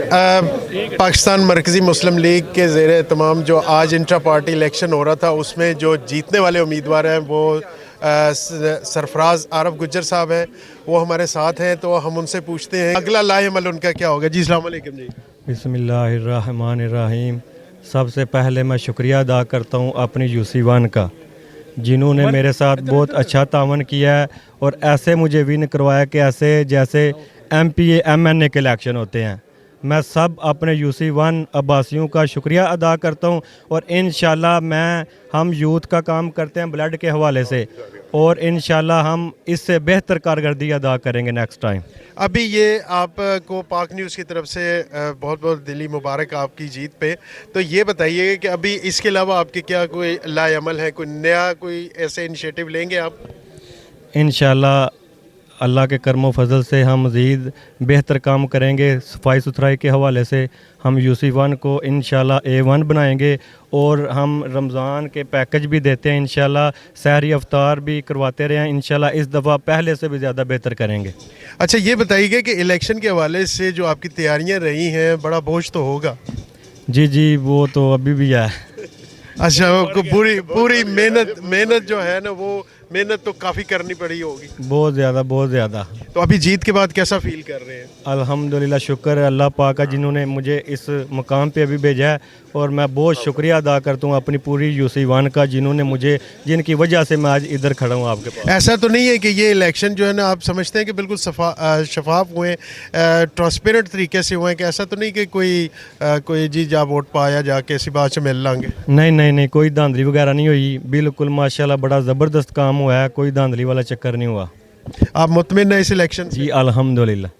पाकिस्तान मरकज़ी मुस्लिम लीग के ज़ेर तमाम जो आज इंट्रा पार्टी इलेक्शन हो रहा था, उसमें जो जीतने वाले उम्मीदवार हैं वो सरफराज आरफ गुज्जर साहब हैं, वो हमारे साथ हैं। तो हम उनसे पूछते हैं अगला लाएमल उनका क्या होगा। जी अस्सलाम वालेकुम जी। बिस्मिल्लाहिर्रहमानिर्रहीम। सबसे पहले मैं शुक्रिया अदा करता हूँ अपनी UC1 का, जिन्होंने मेरे साथ बहुत अच्छा तावन किया है और ऐसे मुझे विन करवाया कि ऐसे जैसे MPA MNA के इलेक्शन होते हैं। मैं सब अपने UC1 अब्बासियों का शुक्रिया अदा करता हूं और इंशाल्लाह हम यूथ का काम करते हैं ब्लड के हवाले से, और इंशाल्लाह हम इससे बेहतर कारकर्दगी अदा करेंगे नेक्स्ट टाइम। अभी ये आपको पाक न्यूज़ की तरफ से बहुत बहुत दिली मुबारक आपकी जीत पे। तो ये बताइए कि अभी इसके अलावा आपके क्या कोई लाएअमल है, कोई नया कोई ऐसे इनिशिएटिव लेंगे आप? इंशाल्लाह अल्लाह के करम फजल से हम मज़ीद बेहतर काम करेंगे। सफाई सुथराई के हवाले से हम UC1 को इंशाल्लाह A1 बनाएंगे, और हम रमज़ान के पैकेज भी देते हैं। इंशाल्लाह सहरी अफ्तार भी करवाते रहे हैं। इंशाल्लाह इस दफ़ा पहले से भी ज़्यादा बेहतर करेंगे। अच्छा, ये बताइए कि इलेक्शन के हवाले से जो आपकी तैयारियां रही हैं, बड़ा बोझ तो होगा? जी वो तो अभी भी है। अच्छा, वो पूरी मेहनत जो है ना, वो मेहनत तो काफ़ी करनी पड़ी होगी। बहुत ज़्यादा। तो अभी जीत के बाद कैसा फील कर रहे हैं? अल्हम्दुलिल्लाह, शुक्र है अल्लाह पाक का जिन्होंने मुझे इस मकाम पे अभी भेजा है, और मैं बहुत शुक्रिया अदा करता हूँ अपनी पूरी UC1 का, जिनकी वजह से मैं आज इधर खड़ा हूँ आपके पास। ऐसा तो नहीं है कि ये इलेक्शन जो है ना, आप समझते हैं कि बिल्कुल शफाफ हुए, ट्रांसपेरेंट तरीके से हुए, कि ऐसा तो नहीं कि कोई जी जा वोट पाया जाके इसी बात से मिल लांगे? नहीं, कोई धांधली वगैरह नहीं हुई। बिल्कुल माशाल्लाह बड़ा ज़बरदस्त काम हुआ है, कोई धांधली वाला चक्कर नहीं हुआ। आप मुतमिन हैं इस इलेक्शन से? जी अल्हम्दुलिल्लाह।